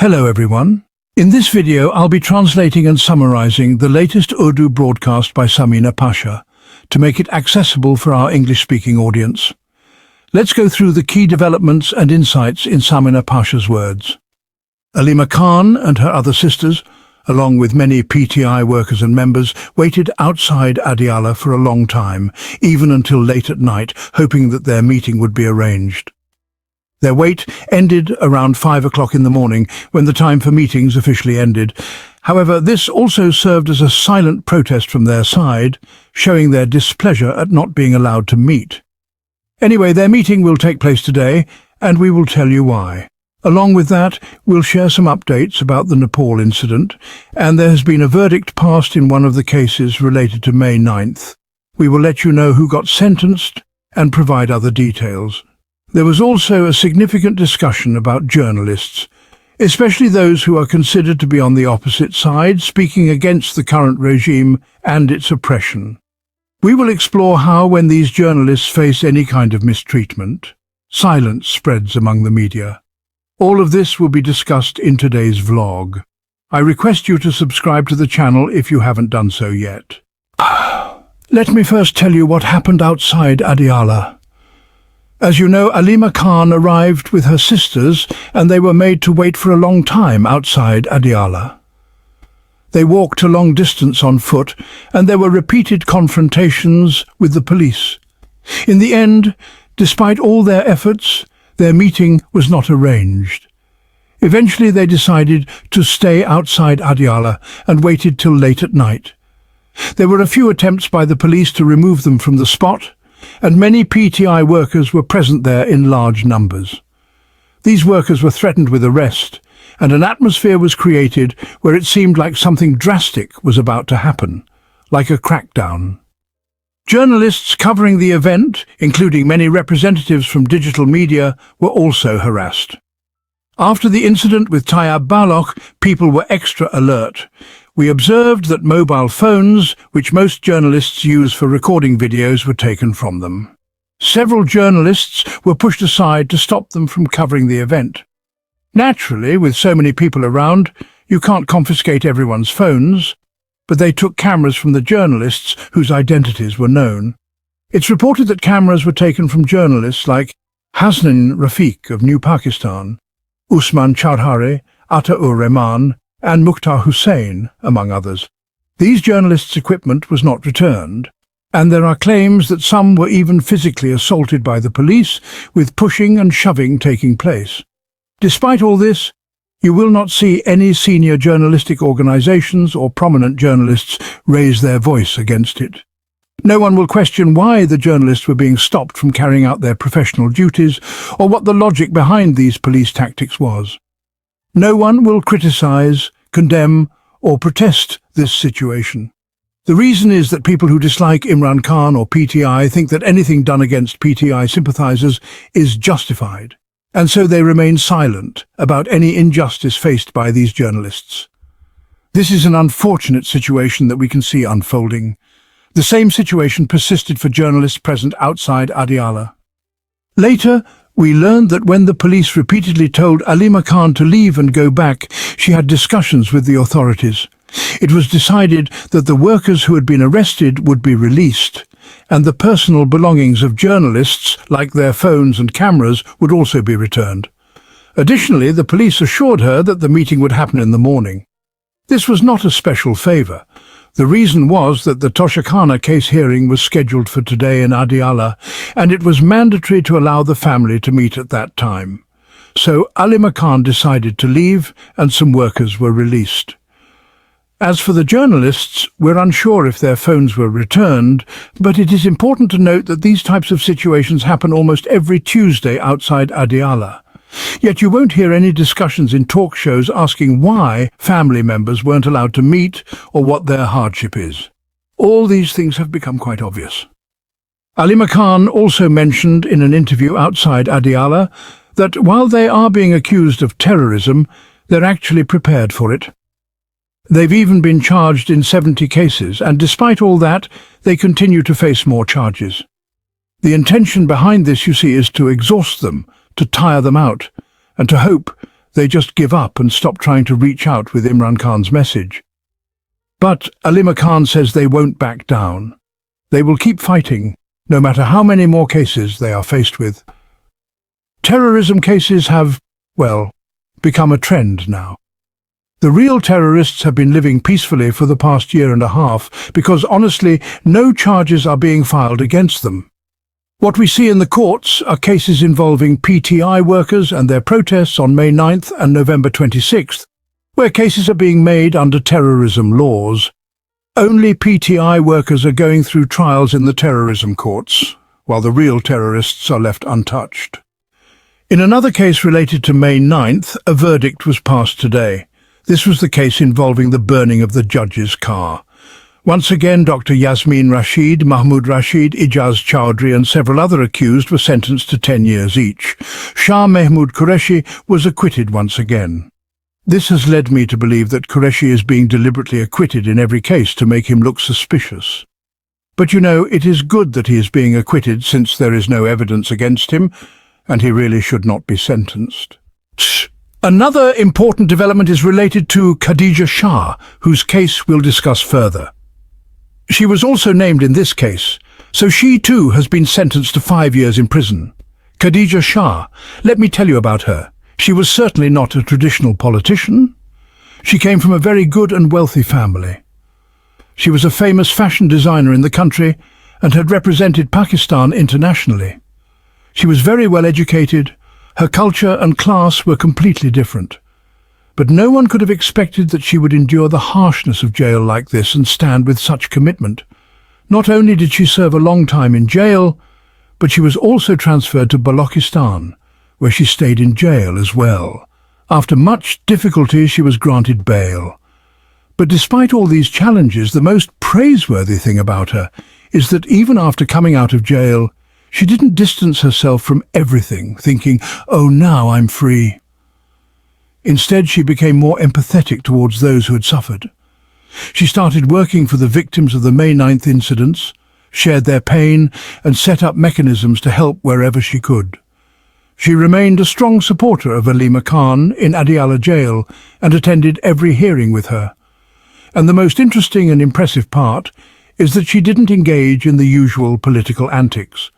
Hello everyone. In this video I'll be translating and summarizing the latest Urdu broadcast by Samina Pasha to make it accessible for our English-speaking audience. Let's go through the key developments and insights in Samina Pasha's words. Aleema Khan and her other sisters, along with many PTI workers and members, waited outside Adiala for a long time, even until late at night, hoping that their meeting would be arranged. Their wait ended around 5 o'clock in the morning, when the time for meetings officially ended. However, this also served as a silent protest from their side, showing their displeasure at not being allowed to meet. Anyway, their meeting will take place today, and we will tell you why. Along with that, we'll share some updates about the Nepal incident, and there has been a verdict passed in one of the cases related to May 9th. We will let you know who got sentenced and provide other details. There was also a significant discussion about journalists, especially those who are considered to be on the opposite side, speaking against the current regime and its oppression. We will explore how, when these journalists face any kind of mistreatment, silence spreads among the media. All of this will be discussed in today's vlog. I request you to subscribe to the channel if you haven't done so yet. Let me first tell you what happened outside Adiala. As you know, Aleema Khan arrived with her sisters, and they were made to wait for a long time outside Adiala. They walked a long distance on foot, and there were repeated confrontations with the police. In the end, despite all their efforts, their meeting was not arranged. Eventually they decided to stay outside Adiala and waited till late at night. There were a few attempts by the police to remove them from the spot, and many PTI workers were present there in large numbers. These workers were threatened with arrest, and an atmosphere was created where it seemed like something drastic was about to happen, like a crackdown. Journalists covering the event, including many representatives from digital media, were also harassed. After the incident with Tayyab Balok, people were extra alert. We observed that mobile phones, which most journalists use for recording videos, were taken from them. Several journalists were pushed aside to stop them from covering the event. Naturally, with so many people around, you can't confiscate everyone's phones, but they took cameras from the journalists whose identities were known. It's reported that cameras were taken from journalists like Hasnain Rafiq of New Pakistan, Usman Chaudhary, Ata-ur Rehman, and Mukhtar Hussain, among others. These journalists' equipment was not returned, and there are claims that some were even physically assaulted by the police, with pushing and shoving taking place. Despite all this, you will not see any senior journalistic organizations or prominent journalists raise their voice against it. No one will question why the journalists were being stopped from carrying out their professional duties, or what the logic behind these police tactics was. No one will criticize, condemn, or protest this situation. The reason is that people who dislike Imran Khan or PTI think that anything done against PTI sympathizers is justified, and so they remain silent about any injustice faced by these journalists. This is an unfortunate situation that we can see unfolding. The same situation persisted for journalists present outside Adiala. Later, we learned that when the police repeatedly told Aleema Khan to leave and go back, she had discussions with the authorities. It was decided that the workers who had been arrested would be released, and the personal belongings of journalists, like their phones and cameras, would also be returned. Additionally, the police assured her that the meeting would happen in the morning. This was not a special favor. The reason was that the Toshakhana case hearing was scheduled for today in Adiala, and it was mandatory to allow the family to meet at that time. So Aleema Khan decided to leave, and some workers were released. As for the journalists, we're unsure if their phones were returned, but it is important to note that these types of situations happen almost every Tuesday outside Adiala. Yet you won't hear any discussions in talk shows asking why family members weren't allowed to meet or what their hardship is. All these things have become quite obvious. Aleema Khan also mentioned in an interview outside Adiala that while they are being accused of terrorism, they're actually prepared for it. They've even been charged in 70 cases, and despite all that, they continue to face more charges. The intention behind this, you see, is to exhaust them, to tire them out, and to hope They just give up and stop trying to reach out with Imran Khan's message. But Aleema Khan says they won't back down. They will keep fighting, no matter how many more cases they are faced with. Terrorism cases have, well, become a trend now. The real terrorists have been living peacefully for the past year and a half because, honestly, no charges are being filed against them. What we see in the courts are cases involving PTI workers and their protests on May 9th and November 26th, where cases are being made under terrorism laws. Only PTI workers are going through trials in the terrorism courts, while the real terrorists are left untouched. In another case related to May 9th, a verdict was passed today. This was the case involving the burning of the judge's car. Once again, Dr. Yasmin Rashid, Mahmoud Rashid, Ijaz Chowdhury and several other accused were sentenced to 10 years each. Shah Mahmood Qureshi was acquitted once again. This has led me to believe that Qureshi is being deliberately acquitted in every case to make him look suspicious. But you know, it is good that he is being acquitted since there is no evidence against him, and he really should not be sentenced. Another important development is related to Khadija Shah, whose case we'll discuss further. She was also named in this case, so she too has been sentenced to 5 years in prison. Khadija Shah, let me tell you about her. She was certainly not a traditional politician. She came from a very good and wealthy family. She was a famous fashion designer in the country and had represented Pakistan internationally. She was very well educated. Her culture and class were completely different. But no one could have expected that she would endure the harshness of jail like this and stand with such commitment. Not only did she serve a long time in jail, but she was also transferred to Balochistan, where she stayed in jail as well. After much difficulty, she was granted bail. But despite all these challenges, the most praiseworthy thing about her is that even after coming out of jail, she didn't distance herself from everything, thinking, "Oh, now I'm free." Instead, she became more empathetic towards those who had suffered. She started working for the victims of the May 9th incidents, shared their pain, and set up mechanisms to help wherever she could. She remained a strong supporter of Aleema Khan in Adiala jail and attended every hearing with her. And the most interesting and impressive part is that she didn't engage in the usual political antics.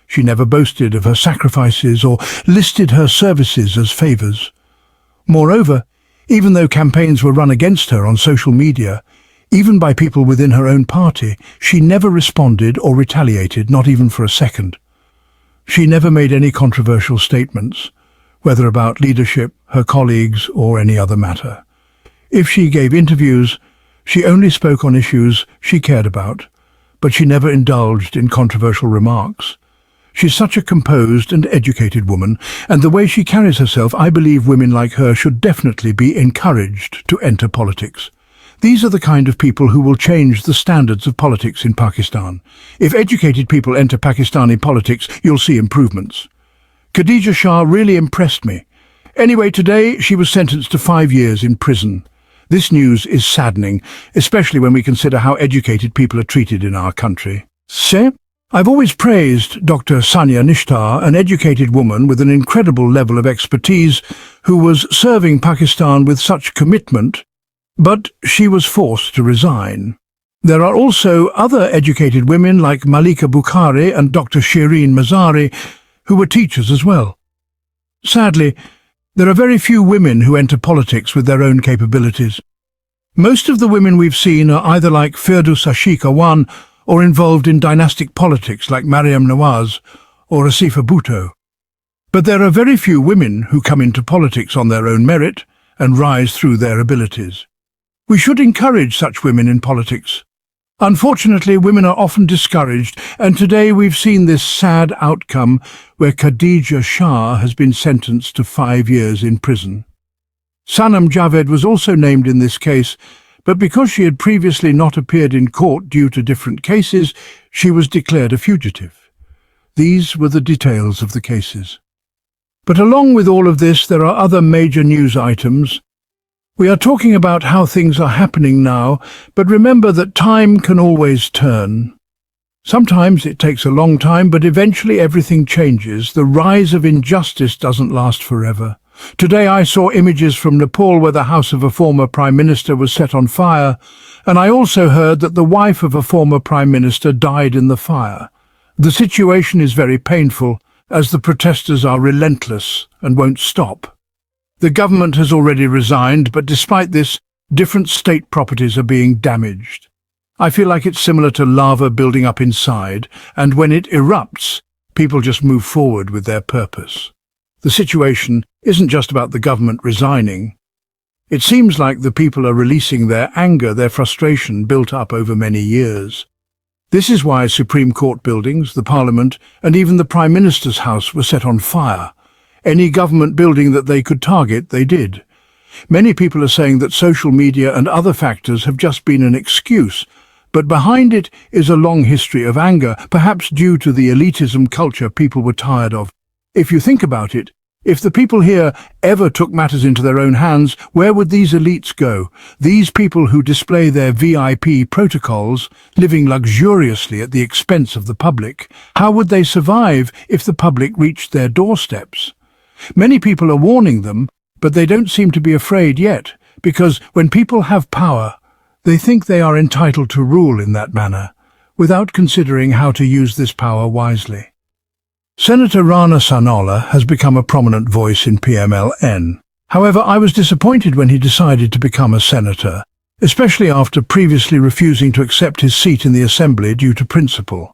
She never boasted of her sacrifices or listed her services as favours. Moreover, even though campaigns were run against her on social media, even by people within her own party, she never responded or retaliated, not even for a second. She never made any controversial statements, whether about leadership, her colleagues, or any other matter. If she gave interviews, she only spoke on issues she cared about, but she never indulged in controversial remarks. She's such a composed and educated woman, and the way she carries herself, I believe women like her should definitely be encouraged to enter politics. These are the kind of people who will change the standards of politics in Pakistan. If educated people enter Pakistani politics, you'll see improvements. Khadija Shah really impressed me. Anyway, today she was sentenced to 5 years in prison. This news is saddening, especially when we consider how educated people are treated in our country. I've always praised Dr. Sania Nishtar, an educated woman with an incredible level of expertise who was serving Pakistan with such commitment, but she was forced to resign. There are also other educated women like Malika Bukhari and Dr. Shireen Mazari, who were teachers as well. Sadly, there are very few women who enter politics with their own capabilities. Most of the women we've seen are either like Firdous Ashik Awan or involved in dynastic politics like Mariam Nawaz or Asifa Bhutto. But there are very few women who come into politics on their own merit and rise through their abilities. We should encourage such women in politics. Unfortunately, women are often discouraged, and today we've seen this sad outcome where Khadija Shah has been sentenced to 5 years in prison. Sanam Javed was also named in this case, but because she had previously not appeared in court due to different cases, she was declared a fugitive. These were the details of the cases. But along with all of this, there are other major news items. We are talking about how things are happening now, but remember that time can always turn. Sometimes it takes a long time, but eventually everything changes. The rise of injustice doesn't last forever. Today I saw images from Nepal where the house of a former Prime Minister was set on fire, and I also heard that the wife of a former Prime Minister died in the fire. The situation is very painful, as the protesters are relentless and won't stop. The government has already resigned, but despite this, different state properties are being damaged. I feel like it's similar to lava building up inside, and when it erupts, people just move forward with their purpose. The situation isn't just about the government resigning. It seems like the people are releasing their anger, their frustration built up over many years. This is why Supreme Court buildings, the Parliament, and even the Prime Minister's house were set on fire. Any government building that they could target, they did. Many people are saying that social media and other factors have just been an excuse, but behind it is a long history of anger, perhaps due to the elitism culture people were tired of. If you think about it, if the people here ever took matters into their own hands, where would these elites go? These people who display their VIP protocols, living luxuriously at the expense of the public, how would they survive if the public reached their doorsteps? Many people are warning them, but they don't seem to be afraid yet, because when people have power, they think they are entitled to rule in that manner, without considering how to use this power wisely. Senator Rana Sanaullah has become a prominent voice in PMLN. However, I was disappointed when he decided to become a senator, especially after previously refusing to accept his seat in the assembly due to principle.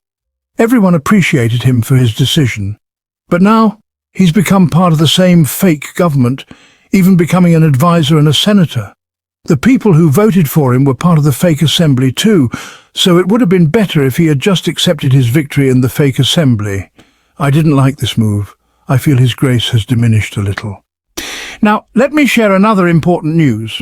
Everyone appreciated him for his decision, but now he's become part of the same fake government, even becoming an advisor and a senator. The people who voted for him were part of the fake assembly too, so it would have been better if he had just accepted his victory in the fake assembly. I didn't like this move. I feel his grace has diminished a little. Now, let me share another important news.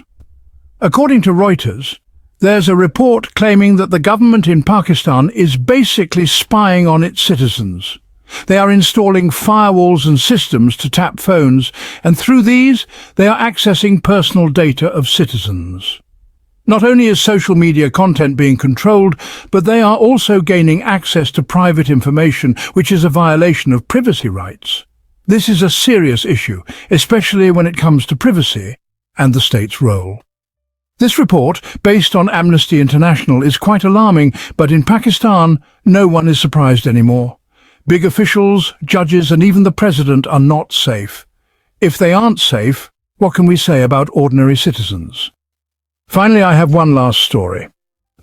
According to Reuters, there's a report claiming that the government in Pakistan is basically spying on its citizens. They are installing firewalls and systems to tap phones, and through these, they are accessing personal data of citizens. Not only is social media content being controlled, but they are also gaining access to private information, which is a violation of privacy rights. This is a serious issue, especially when it comes to privacy and the state's role. This report, based on Amnesty International, is quite alarming, but in Pakistan, no one is surprised anymore. Big officials, judges, and even the president are not safe. If they aren't safe, what can we say about ordinary citizens? Finally, I have one last story.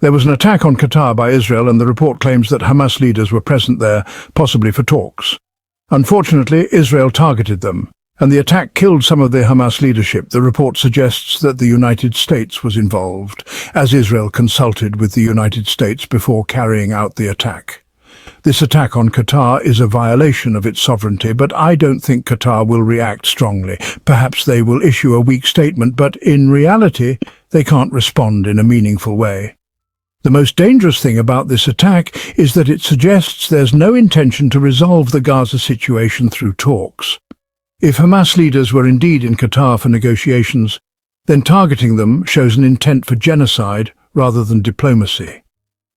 There was an attack on Qatar by Israel, and the report claims that Hamas leaders were present there, possibly for talks. Unfortunately, Israel targeted them, and the attack killed some of the Hamas leadership. The report suggests that the United States was involved, as Israel consulted with the United States before carrying out the attack. This attack on Qatar is a violation of its sovereignty, but I don't think Qatar will react strongly. Perhaps they will issue a weak statement, but in reality, they can't respond in a meaningful way. The most dangerous thing about this attack is that it suggests there's no intention to resolve the Gaza situation through talks. If Hamas leaders were indeed in Qatar for negotiations, then targeting them shows an intent for genocide rather than diplomacy.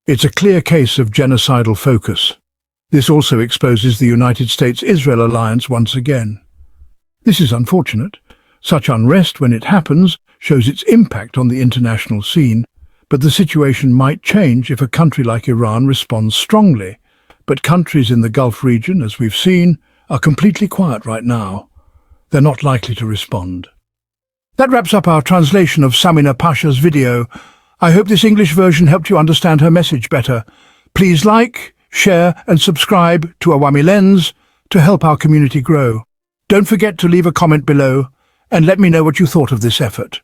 It's a clear case of genocidal focus. This also exposes the United States-Israel alliance once again. This is unfortunate. Such unrest, when it happens, shows its impact on the international scene, but the situation might change if a country like Iran responds strongly. But countries in the Gulf region, as we've seen, are completely quiet right now. They're not likely to respond. That wraps up our translation of Samina Pasha's video. I hope this English version helped you understand her message better. Please like, share and subscribe to Awami Lens to help our community grow. Don't forget to leave a comment below and let me know what you thought of this effort.